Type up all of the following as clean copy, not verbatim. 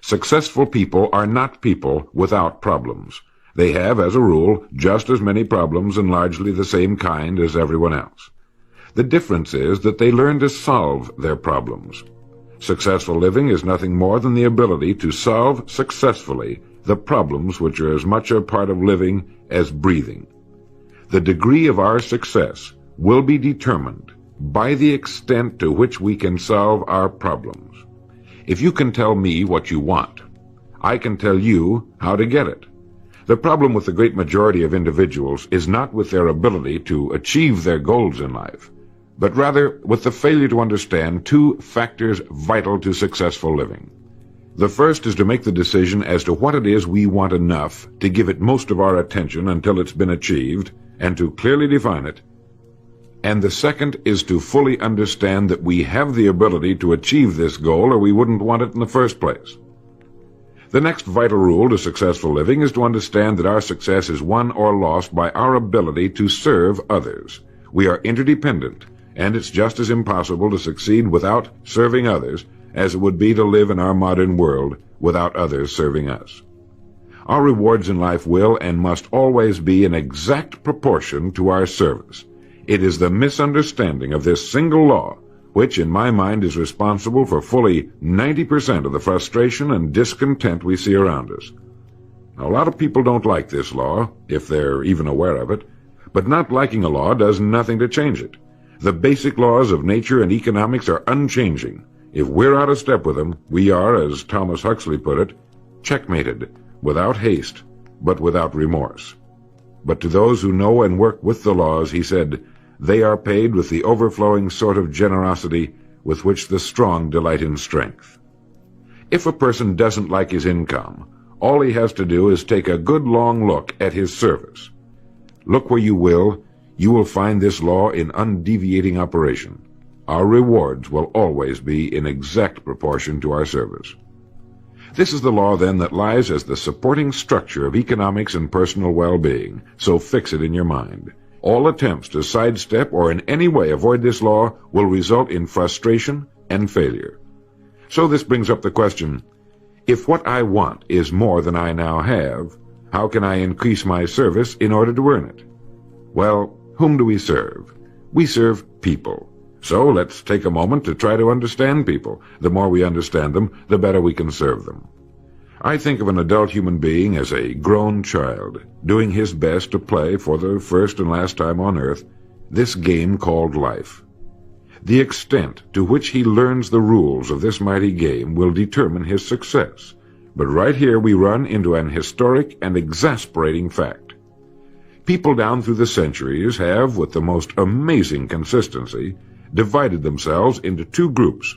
Successful people are not people without problems. They have, as a rule, just as many problems and largely the same kind as everyone else. The difference is that they learn to solve their problems. Successful living is nothing more than the ability to solve successfully the problems which are as much a part of living as breathing. The degree of our success will be determined by the extent to which we can solve our problems. If you can tell me what you want, I can tell you how to get it. The problem with the great majority of individuals is not with their ability to achieve their goals in life, but rather with the failure to understand two factors vital to successful living. The first is to make the decision as to what it is we want enough to give it most of our attention until it's been achieved, and to clearly define it. And the second is to fully understand that we have the ability to achieve this goal, or we wouldn't want it in the first place. The next vital rule to successful living is to understand that our success is won or lost by our ability to serve others. We are interdependent, and it's just as impossible to succeed without serving others as it would be to live in our modern world without others serving us. Our rewards in life will and must always be in exact proportion to our service. It is the misunderstanding of this single law which, in my mind, is responsible for fully 90% of the frustration and discontent we see around us. Now, a lot of people don't like this law, if they're even aware of it, but not liking a law does nothing to change it. The basic laws of nature and economics are unchanging. If we're out of step with them, we are, as Thomas Huxley put it, checkmated, without haste, but without remorse. But to those who know and work with the laws, he said, they are paid with the overflowing sort of generosity with which the strong delight in strength. If a person doesn't like his income, all he has to do is take a good long look at his service. Look where you will find this law in undeviating operation. Our rewards will always be in exact proportion to our service. This is the law, then, that lies as the supporting structure of economics and personal well-being, so fix it in your mind. All attempts to sidestep or in any way avoid this law will result in frustration and failure. So this brings up the question, if what I want is more than I now have, how can I increase my service in order to earn it? Well, whom do we serve? We serve people. So let's take a moment to try to understand people. The more we understand them, the better we can serve them. I think of an adult human being as a grown child, doing his best to play for the first and last time on earth this game called life. The extent to which he learns the rules of this mighty game will determine his success. But right here we run into an historic and exasperating fact. People down through the centuries have, with the most amazing consistency, divided themselves into two groups.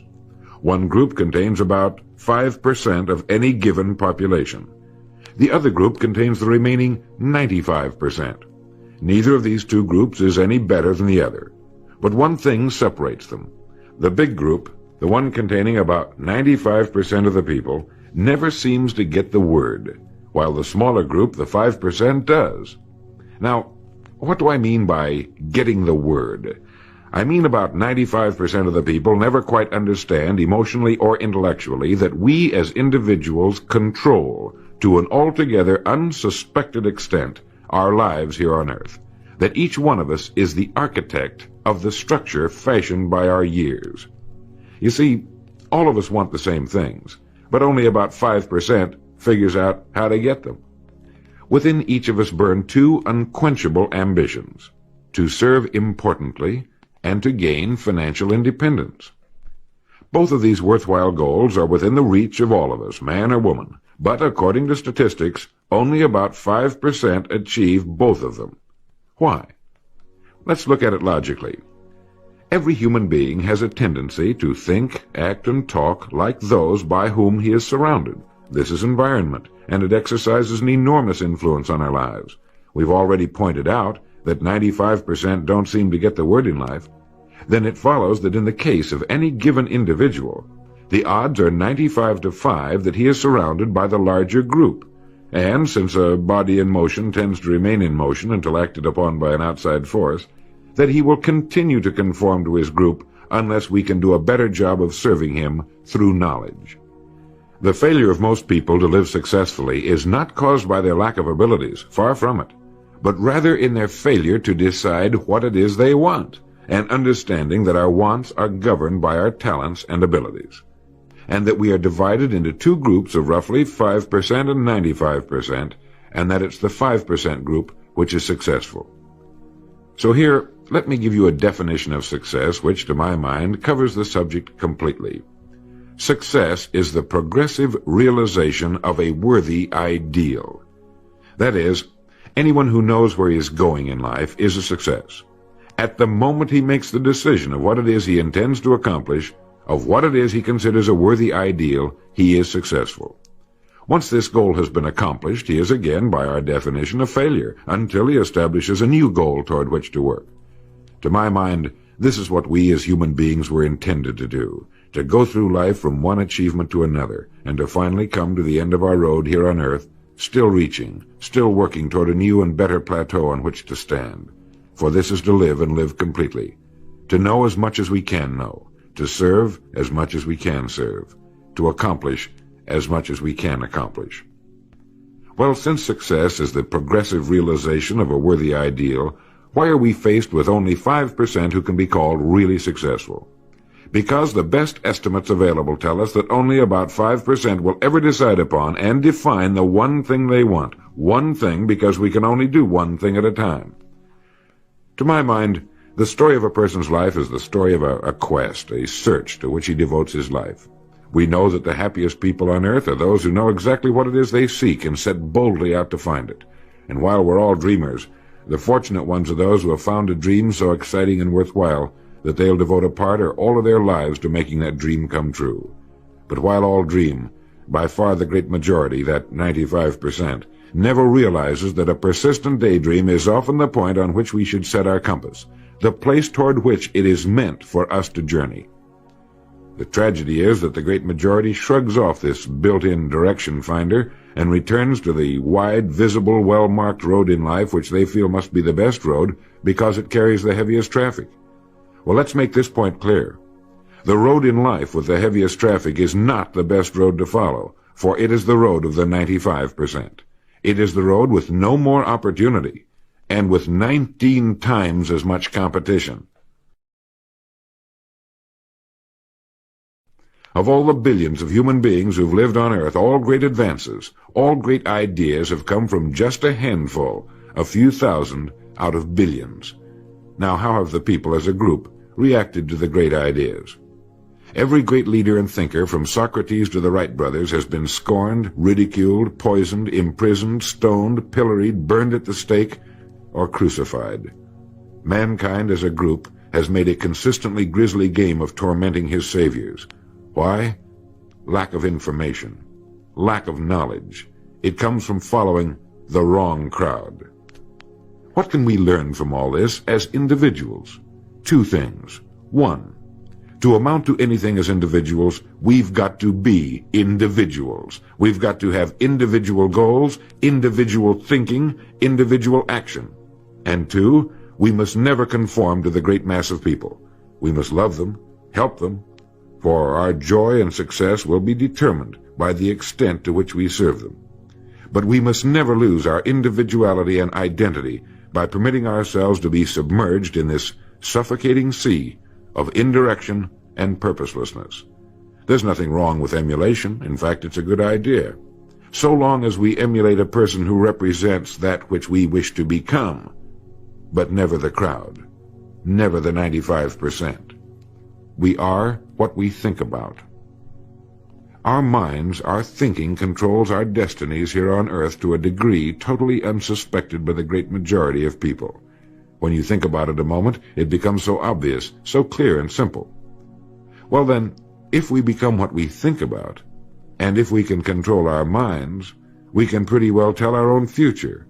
One group contains about 5% of any given population. The other group contains the remaining 95%. Neither of these two groups is any better than the other. But one thing separates them. The big group, the one containing about 95% of the people, never seems to get the word, while the smaller group, the 5%, does. Now, what do I mean by getting the word? I mean about 95% of the people never quite understand, emotionally or intellectually, that we as individuals control, to an altogether unsuspected extent, our lives here on earth. That each one of us is the architect of the structure fashioned by our years. You see, all of us want the same things, but only about 5% figures out how to get them. Within each of us burn two unquenchable ambitions: to serve importantly and to gain financial independence. Both of these worthwhile goals are within the reach of all of us, man or woman, but according to statistics, only about 5% achieve both of them. Why? Let's look at it logically. Every human being has a tendency to think, act, and talk like those by whom he is surrounded. This is environment, and it exercises an enormous influence on our lives. We've already pointed out that 95% don't seem to get the word in life. Then it follows that in the case of any given individual, the odds are 95-5 that he is surrounded by the larger group. And since a body in motion tends to remain in motion until acted upon by an outside force, that he will continue to conform to his group unless we can do a better job of serving him through knowledge. The failure of most people to live successfully is not caused by their lack of abilities, far from it, but rather in their failure to decide what it is they want, and understanding that our wants are governed by our talents and abilities, and that we are divided into two groups of roughly 5% and 95%, and that it's the 5% group which is successful. So here, let me give you a definition of success which, to my mind, covers the subject completely. Success is the progressive realization of a worthy ideal. That is, anyone who knows where he is going in life is a success. At the moment he makes the decision of what it is he intends to accomplish, of what it is he considers a worthy ideal, he is successful. Once this goal has been accomplished, he is again, by our definition, a failure, until he establishes a new goal toward which to work. To my mind, this is what we as human beings were intended to do, to go through life from one achievement to another, and to finally come to the end of our road here on earth, still reaching, still working toward a new and better plateau on which to stand. For this is to live and live completely, to know as much as we can know, to serve as much as we can serve, to accomplish as much as we can accomplish. Well, since success is the progressive realization of a worthy ideal, why are we faced with only 5% who can be called really successful? Because the best estimates available tell us that only about 5% will ever decide upon and define the one thing they want. One thing, because we can only do one thing at a time. To my mind, the story of a person's life is the story of a quest, a search to which he devotes his life. We know that the happiest people on earth are those who know exactly what it is they seek and set boldly out to find it. And while we're all dreamers, the fortunate ones are those who have found a dream so exciting and worthwhile that they'll devote a part or all of their lives to making that dream come true. But while all dream, by far the great majority, that 95%, never realizes that a persistent daydream is often the point on which we should set our compass, the place toward which it is meant for us to journey. The tragedy is that the great majority shrugs off this built-in direction finder and returns to the wide, visible, well-marked road in life which they feel must be the best road because it carries the heaviest traffic. Well, let's make this point clear. The road in life with the heaviest traffic is not the best road to follow, for it is the road of the 95%. It is the road with no more opportunity, and with 19 times as much competition. Of all the billions of human beings who've lived on Earth, all great advances, all great ideas have come from just a handful, a few thousand out of billions. Now, how have the people as a group reacted to the great ideas? Every great leader and thinker, from Socrates to the Wright brothers, has been scorned, ridiculed, poisoned, imprisoned, stoned, pilloried, burned at the stake, or crucified. Mankind as a group has made a consistently grisly game of tormenting his saviors. Why? Lack of information, lack of knowledge. It comes from following the wrong crowd. What can we learn from all this as individuals? Two things. One, to amount to anything as individuals, we've got to be individuals. We've got to have individual goals, individual thinking, individual action. And two, we must never conform to the great mass of people. We must love them, help them, for our joy and success will be determined by the extent to which we serve them. But we must never lose our individuality and identity by permitting ourselves to be submerged in this suffocating sea of indirection and purposelessness. There's nothing wrong with emulation. In fact, it's a good idea, so long as we emulate a person who represents that which we wish to become, but never the crowd, never the 95%. We are what we think about. Our minds, our thinking, controls our destinies here on earth to a degree totally unsuspected by the great majority of people. When you think about it a moment, it becomes so obvious, so clear and simple. Well then, if we become what we think about, and if we can control our minds, we can pretty well tell our own future.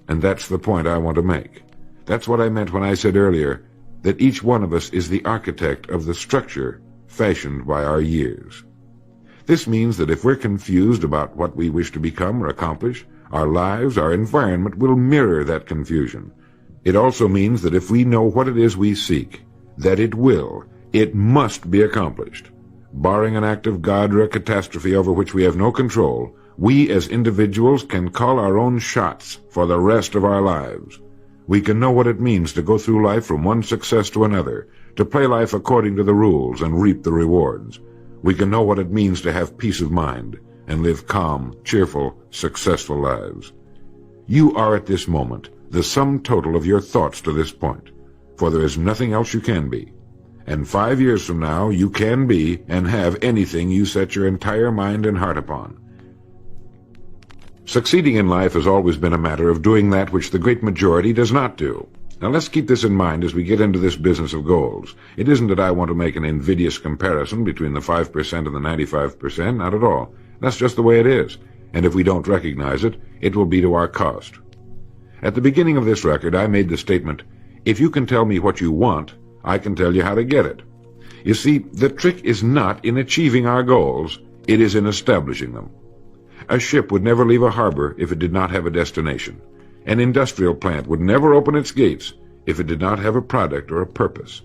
And that's the point I want to make. That's what I meant when I said earlier that each one of us is the architect of the structure fashioned by our years. This means that if we're confused about what we wish to become or accomplish, our lives, our environment will mirror that confusion. It also means that if we know what it is we seek, that it must be accomplished. barring an act of God or a catastrophe over which we have no control, we as individuals can call our own shots for the rest of our lives. We can know what it means to go through life from one success to another, to play life according to the rules and reap the rewards. We can know what it means to have peace of mind and live calm, cheerful, successful lives. You are at this moment the sum total of your thoughts to this point, for there is nothing else you can be. And 5 years from now, you can be and have anything you set your entire mind and heart upon. Succeeding in life has always been a matter of doing that which the great majority does not do. Now let's keep this in mind as we get into this business of goals. It isn't that I want to make an invidious comparison between the 5% and the 95%, not at all. That's just the way it is. And if we don't recognize it, it will be to our cost. At the beginning of this record, I made the statement, if you can tell me what you want, I can tell you how to get it. You see, the trick is not in achieving our goals, it is in establishing them. A ship would never leave a harbor if it did not have a destination. An industrial plant would never open its gates if it did not have a product or a purpose.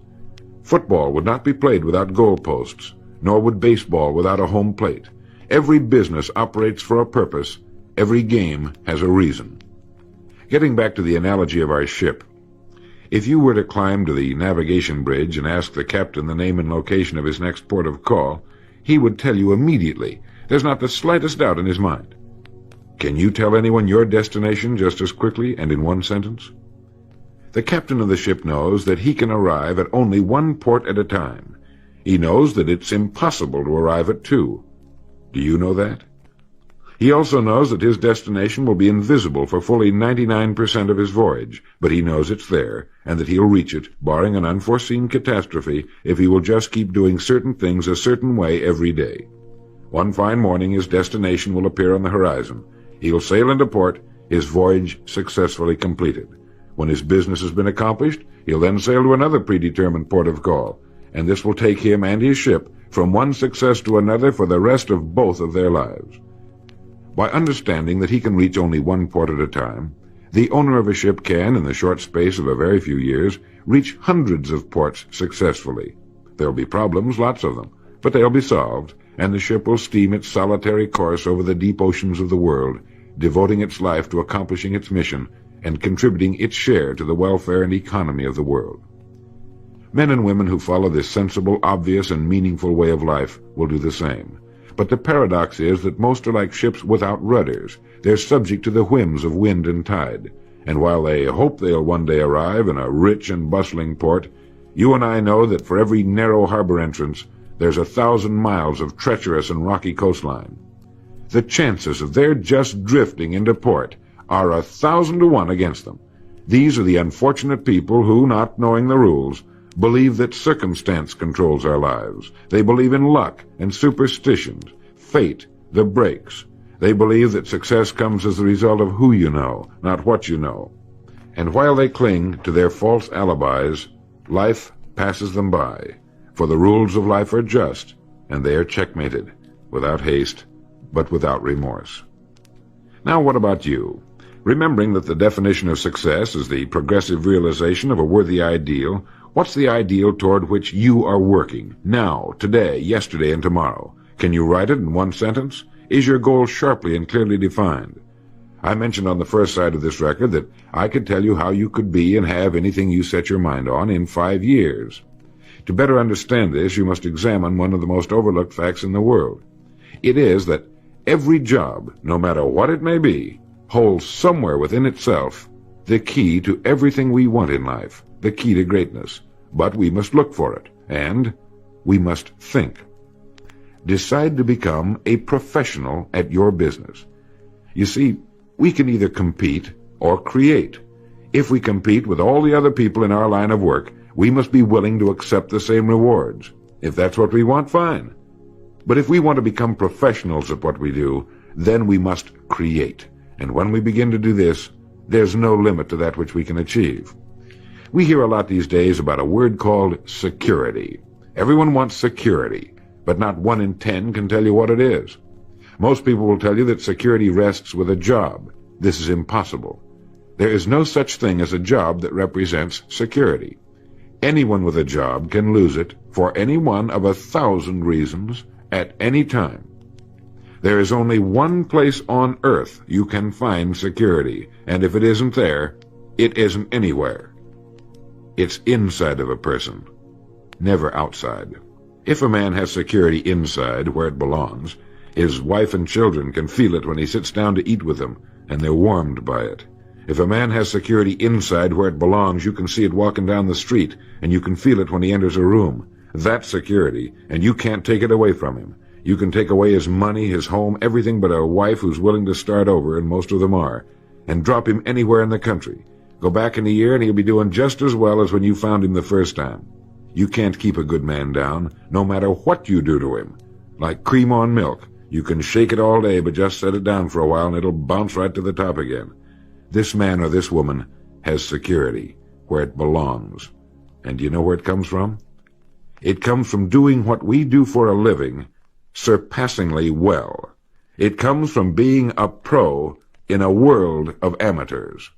Football would not be played without goalposts, nor would baseball without a home plate. Every business operates for a purpose. Every game has a reason. Getting back to the analogy of our ship, if you were to climb to the navigation bridge and ask the captain the name and location of his next port of call, he would tell you immediately. There's not the slightest doubt in his mind. Can you tell anyone your destination just as quickly and in one sentence? The captain of the ship knows that he can arrive at only one port at a time. He knows that it's impossible to arrive at two. Do you know that? He also knows that his destination will be invisible for fully 99% of his voyage, but he knows it's there, and that he'll reach it, barring an unforeseen catastrophe, if he will just keep doing certain things a certain way every day. One fine morning his destination will appear on the horizon. He'll sail into port, his voyage successfully completed. When his business has been accomplished, he'll then sail to another predetermined port of call, and this will take him and his ship from one success to another for the rest of both of their lives. By understanding that he can reach only one port at a time, the owner of a ship can, in the short space of a very few years, reach hundreds of ports successfully. There'll be problems, lots of them, but they'll be solved, and the ship will steam its solitary course over the deep oceans of the world, devoting its life to accomplishing its mission and contributing its share to the welfare and economy of the world. Men and women who follow this sensible, obvious, and meaningful way of life will do the same. But the paradox is that most are like ships without rudders. They're subject to the whims of wind and tide. And while they hope they'll one day arrive in a rich and bustling port, you and I know that for every narrow harbor entrance, there's 1,000 miles of treacherous and rocky coastline. The chances of their just drifting into port are 1,000 to 1 against them. These are the unfortunate people who, not knowing the rules, believe that circumstance controls our lives. They believe in luck and superstitions, fate, the breaks. They believe that success comes as the result of who you know, not what you know. And while they cling to their false alibis, life passes them by. For the rules of life are just, and they are checkmated, without haste, but without remorse. Now what about you? Remembering that the definition of success is the progressive realization of a worthy ideal, what's the ideal toward which you are working, now, today, yesterday, and tomorrow? Can you write it in one sentence? Is your goal sharply and clearly defined? I mentioned on the first side of this record that I could tell you how you could be and have anything you set your mind on in 5 years. To better understand this, you must examine one of the most overlooked facts in the world. It is that every job, no matter what it may be, holds somewhere within itself the key to everything we want in life, the key to greatness. But we must look for it, and we must think. Decide to become a professional at your business. You see, we can either compete or create. If we compete with all the other people in our line of work, we must be willing to accept the same rewards. If that's what we want, fine. But if we want to become professionals at what we do, then we must create. And when we begin to do this, there's no limit to that which we can achieve. We hear a lot these days about a word called security. Everyone wants security, but not 1 in 10 can tell you what it is. Most people will tell you that security rests with a job. This is impossible. There is no such thing as a job that represents security. Anyone with a job can lose it for any one of 1,000 reasons at any time. There is only one place on earth you can find security, and if it isn't there, it isn't anywhere. It's inside of a person, never outside. If a man has security inside, where it belongs, his wife and children can feel it when he sits down to eat with them, and they're warmed by it. If a man has security inside where it belongs, you can see it walking down the street, and you can feel it when he enters a room. That's security, and you can't take it away from him. You can take away his money, his home, everything but a wife who's willing to start over, and most of them are, and drop him anywhere in the country. Go back in a year, and he'll be doing just as well as when you found him the first time. You can't keep a good man down, no matter what you do to him. Like cream on milk. You can shake it all day, but just set it down for a while, and it'll bounce right to the top again. This man or this woman has security, where it belongs. And do you know where it comes from? It comes from doing what we do for a living surpassingly well. It comes from being a pro in a world of amateurs.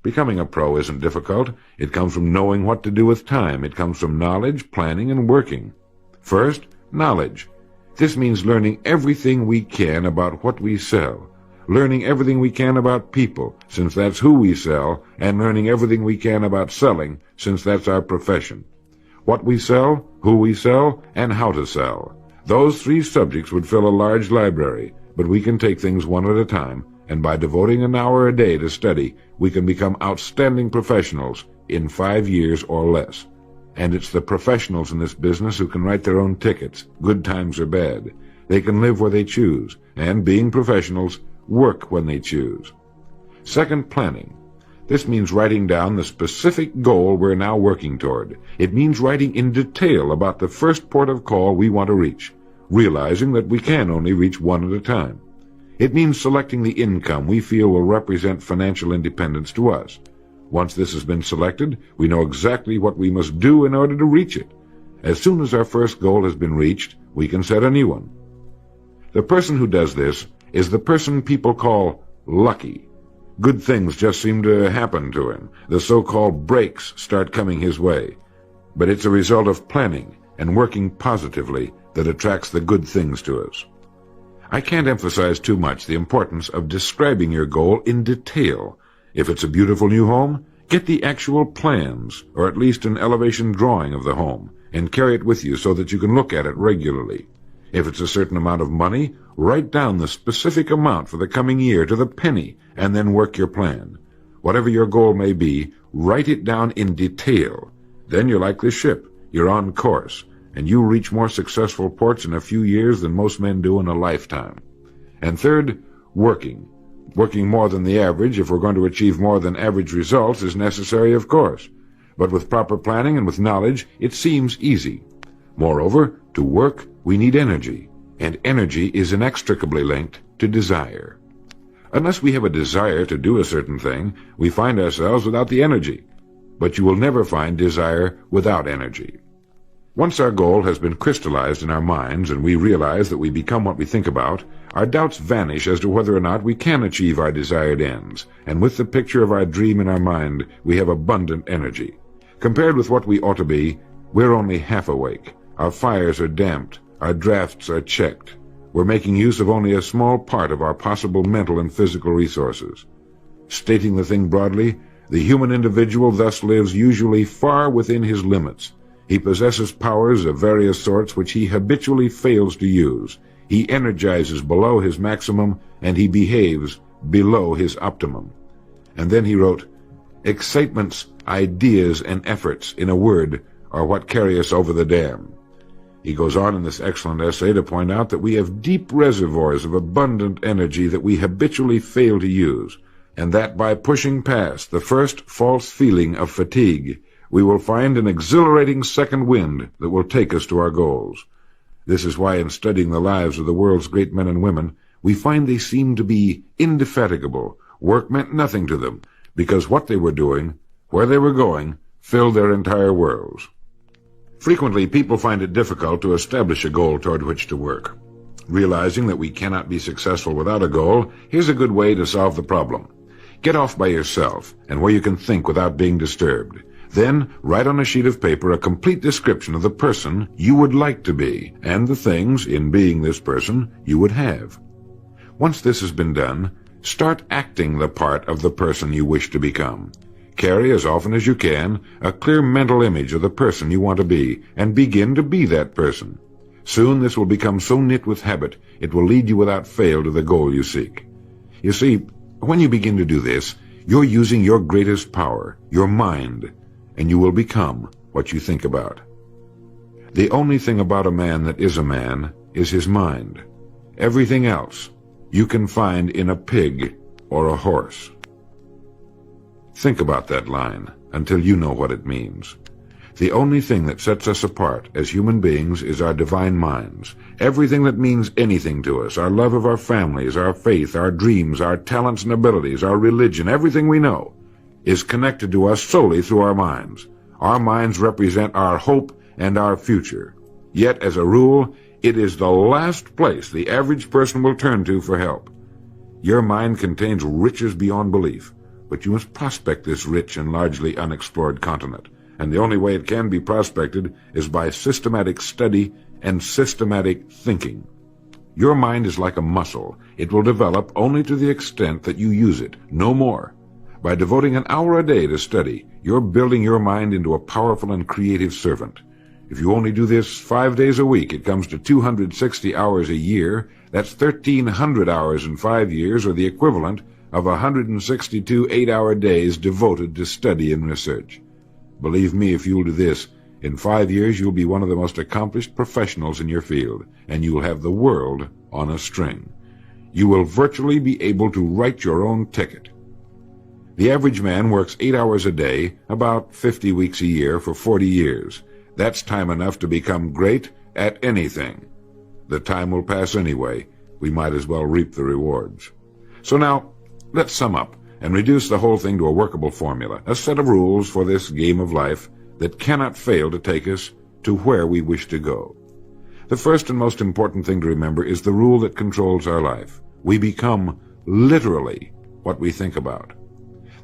Becoming a pro isn't difficult. It comes from knowing what to do with time. It comes from knowledge, planning, and working. First, knowledge. This means learning everything we can about what we sell, learning everything we can about people, since that's who we sell, and learning everything we can about selling, since that's our profession. What we sell, who we sell, and how to sell. Those three subjects would fill a large library, but we can take things one at a time, and by devoting an hour a day to study, we can become outstanding professionals in 5 years or less. And it's the professionals in this business who can write their own tickets, good times or bad. They can live where they choose, and being professionals, work when they choose. Second, planning. This means writing down the specific goal we're now working toward. It means writing in detail about the first port of call we want to reach, realizing that we can only reach one at a time. It means selecting the income we feel will represent financial independence to us. Once this has been selected, we know exactly what we must do in order to reach it. As soon as our first goal has been reached, we can set a new one. The person who does this is the person people call lucky. Good things just seem to happen to him. The so-called breaks start coming his way. But it's a result of planning and working positively that attracts the good things to us. I can't emphasize too much the importance of describing your goal in detail. If it's a beautiful new home, get the actual plans, or at least an elevation drawing of the home, and carry it with you so that you can look at it regularly. If it's a certain amount of money, write down the specific amount for the coming year to the penny, and then work your plan. Whatever your goal may be, write it down in detail. Then you're like the ship. You're on course, and you reach more successful ports in a few years than most men do in a lifetime. And third, working. Working more than the average, if we're going to achieve more than average results, is necessary, of course. But with proper planning and with knowledge, it seems easy. Moreover, to work, we need energy, and energy is inextricably linked to desire. Unless we have a desire to do a certain thing, we find ourselves without the energy. But you will never find desire without energy. Once our goal has been crystallized in our minds and we realize that we become what we think about, our doubts vanish as to whether or not we can achieve our desired ends, and with the picture of our dream in our mind, we have abundant energy. Compared with what we ought to be, we're only half awake. Our fires are damped, our drafts are checked. We're making use of only a small part of our possible mental and physical resources. Stating the thing broadly, the human individual thus lives usually far within his limits. He possesses powers of various sorts which he habitually fails to use. He energizes below his maximum, and he behaves below his optimum. And then he wrote, excitements, ideas, and efforts, in a word, are what carry us over the dam. He goes on in this excellent essay to point out that we have deep reservoirs of abundant energy that we habitually fail to use, and that by pushing past the first false feeling of fatigue, we will find an exhilarating second wind that will take us to our goals. This is why in studying the lives of the world's great men and women, we find they seemed to be indefatigable. Work meant nothing to them, because what they were doing, where they were going, filled their entire worlds. Frequently, people find it difficult to establish a goal toward which to work. Realizing that we cannot be successful without a goal, here's a good way to solve the problem. Get off by yourself and where you can think without being disturbed. Then write on a sheet of paper a complete description of the person you would like to be and the things, in being this person, you would have. Once this has been done, start acting the part of the person you wish to become. Carry as often as you can a clear mental image of the person you want to be and begin to be that person. Soon this will become so knit with habit it will lead you without fail to the goal you seek. You see, when you begin to do this, you're using your greatest power, your mind, and you will become what you think about. The only thing about a man that is a man is his mind. Everything else you can find in a pig or a horse. Think about that line until you know what it means. The only thing that sets us apart as human beings is our divine minds. Everything that means anything to us, our love of our families, our faith, our dreams, our talents and abilities, our religion, everything we know, is connected to us solely through our minds. Our minds represent our hope and our future. Yet, as a rule, it is the last place the average person will turn to for help. Your mind contains riches beyond belief, but you must prospect this rich and largely unexplored continent, and the only way it can be prospected is by systematic study and systematic thinking. Your mind is like a muscle. It will develop only to the extent that you use it, no more. By devoting an hour a day to study, you're building your mind into a powerful and creative servant. If you only do this 5 days a week, it comes to 260 hours a year. That's 1,300 hours in 5 years, or the equivalent of 162 8-hour days devoted to study and research. Believe me, if you'll do this, in 5 years you'll be one of the most accomplished professionals in your field, and you'll have the world on a string. You will virtually be able to write your own ticket. The average man works 8 hours a day, about 50 weeks a year, for 40 years. That's time enough to become great at anything. The time will pass anyway. We might as well reap the rewards. So now, let's sum up and reduce the whole thing to a workable formula, a set of rules for this game of life that cannot fail to take us to where we wish to go. The first and most important thing to remember is the rule that controls our life. We become literally what we think about.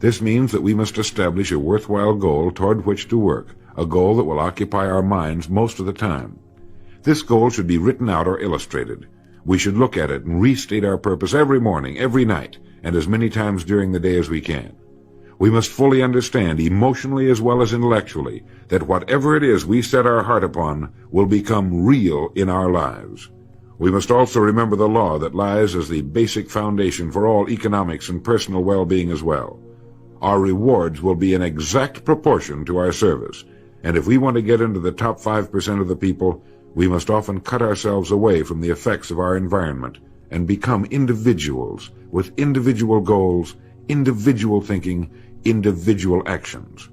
This means that we must establish a worthwhile goal toward which to work, a goal that will occupy our minds most of the time. This goal should be written out or illustrated. We should look at it and restate our purpose every morning, every night, and as many times during the day as we can. We must fully understand, emotionally as well as intellectually, that whatever it is we set our heart upon will become real in our lives. We must also remember the law that lies as the basic foundation for all economics and personal well-being as well. Our rewards will be in exact proportion to our service, and if we want to get into the top 5% of the people, we must often cut ourselves away from the effects of our environment and become individuals with individual goals, individual thinking, individual actions.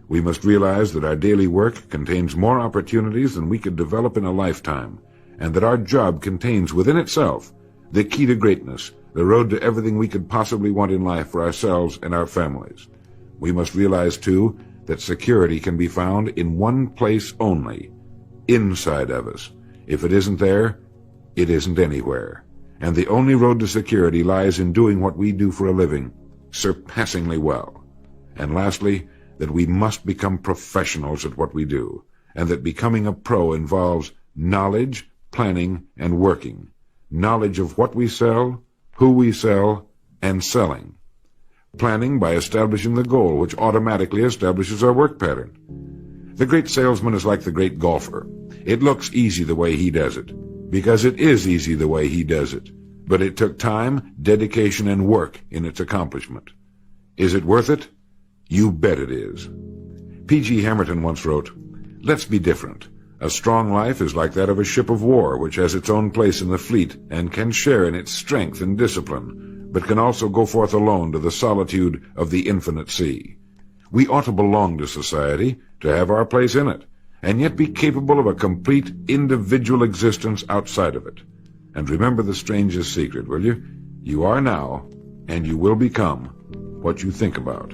We must realize that our daily work contains more opportunities than we could develop in a lifetime, and that our job contains within itself the key to greatness, the road to everything we could possibly want in life for ourselves and our families. We must realize, too, that security can be found in one place only, inside of us. If it isn't there, it isn't anywhere. And the only road to security lies in doing what we do for a living surpassingly well. And lastly, that we must become professionals at what we do, and that becoming a pro involves knowledge, planning, and working. Knowledge of what we sell, who we sell, and selling. Planning by establishing the goal, which automatically establishes our work pattern. The great salesman is like the great golfer. It looks easy the way he does it, because it is easy the way he does it. But it took time, dedication, and work in its accomplishment. Is it worth it? You bet it is. P.G. Hamilton once wrote, "Let's be different. A strong life is like that of a ship of war, which has its own place in the fleet and can share in its strength and discipline, but can also go forth alone to the solitude of the infinite sea. We ought to belong to society, to have our place in it, and yet be capable of a complete individual existence outside of it. And remember the strangest secret, will you? You are now, and you will become, what you think about."